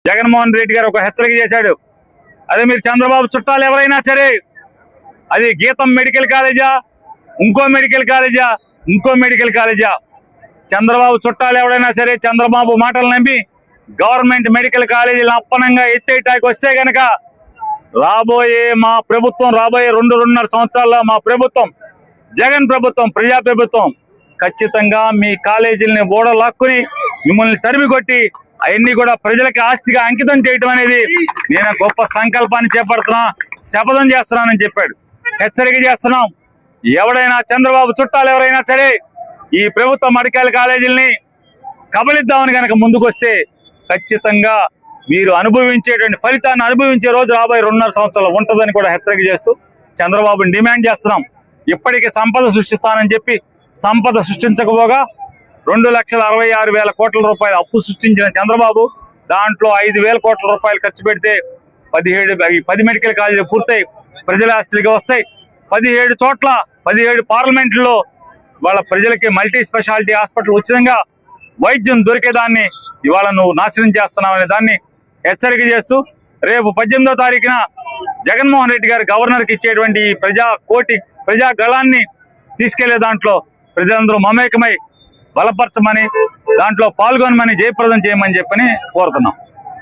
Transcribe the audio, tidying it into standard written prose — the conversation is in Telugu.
జగన్మోహన్ రెడ్డి గారు ఒక హెచ్చరిక చేశాడు. అదే మీరు చంద్రబాబు చుట్టాలు ఎవరైనా సరే, అది గీతం మెడికల్ కాలేజా, ఇంకో మెడికల్ కాలేజా, ఇంకో మెడికల్ కాలేజా, చంద్రబాబు చుట్టాలు ఎవరైనా సరే చంద్రబాబు మాటలు నమ్మి గవర్నమెంట్ మెడికల్ కాలేజీలు అప్పనంగా ఎత్తేటానికి వస్తే గనక రాబోయే మా ప్రభుత్వం, రాబోయే 2.5 సంవత్సరాల్లో మా ప్రభుత్వం, జగన్ ప్రభుత్వం, ప్రజా ప్రభుత్వం ఖచ్చితంగా మీ కాలేజీలని ఓడలాక్కుని మిమ్మల్ని తరిమి కొట్టి అవన్నీ కూడా ప్రజలకి ఆస్తిగా అంకితం చేయడం అనేది నేను గొప్ప సంకల్పాన్ని చేపడుతున్నా, శపథం చేస్తున్నానని చెప్పాడు. హెచ్చరిక చేస్తున్నాం. ఎవడైనా చంద్రబాబు చుట్టాలు ఎవరైనా సరే ఈ ప్రభుత్వ మెడికల్ కాలేజీలని కబలిద్దామని కనుక ముందుకొస్తే ఖచ్చితంగా మీరు అనుభవించేటువంటి ఫలితాన్ని అనుభవించే రోజు రాబోయే 2.5 సంవత్సరాలు ఉంటుందని కూడా హెచ్చరిక చేస్తూ చంద్రబాబుని డిమాండ్ చేస్తున్నాం. ఇప్పటికీ సంపద సృష్టిస్తానని చెప్పి సంపద సృష్టించకపోగా 2,66,000 కోట్ల రూపాయలు అప్పు సృష్టించిన చంద్రబాబు దాంట్లో 5,000 కోట్ల రూపాయలు ఖర్చు పెడితే 10 మెడికల్ కాలేజీలు పూర్తయి ప్రజల ఆస్తులుగా వస్తాయి. 17 చోట్ల 17 పార్లమెంట్లో వాళ్ళ ప్రజలకి మల్టీ స్పెషాలిటీ హాస్పిటల్ ఉచితంగా వైద్యం దొరికేదాన్ని ఇవాళ నువ్వు నాశనం చేస్తున్నావు అనే దాన్ని హెచ్చరిక చేస్తూ రేపు 18వ తారీఖున జగన్మోహన్ రెడ్డి గారు గవర్నర్కి ఇచ్చేటువంటి ప్రజా గళాన్ని తీసుకెళ్లే దాంట్లో ప్రజలందరూ మమేకమై బలపరచమని, దాంట్లో పాల్గొనమని, జయప్రదం చేయమని చెప్పని కోరుతున్నాం.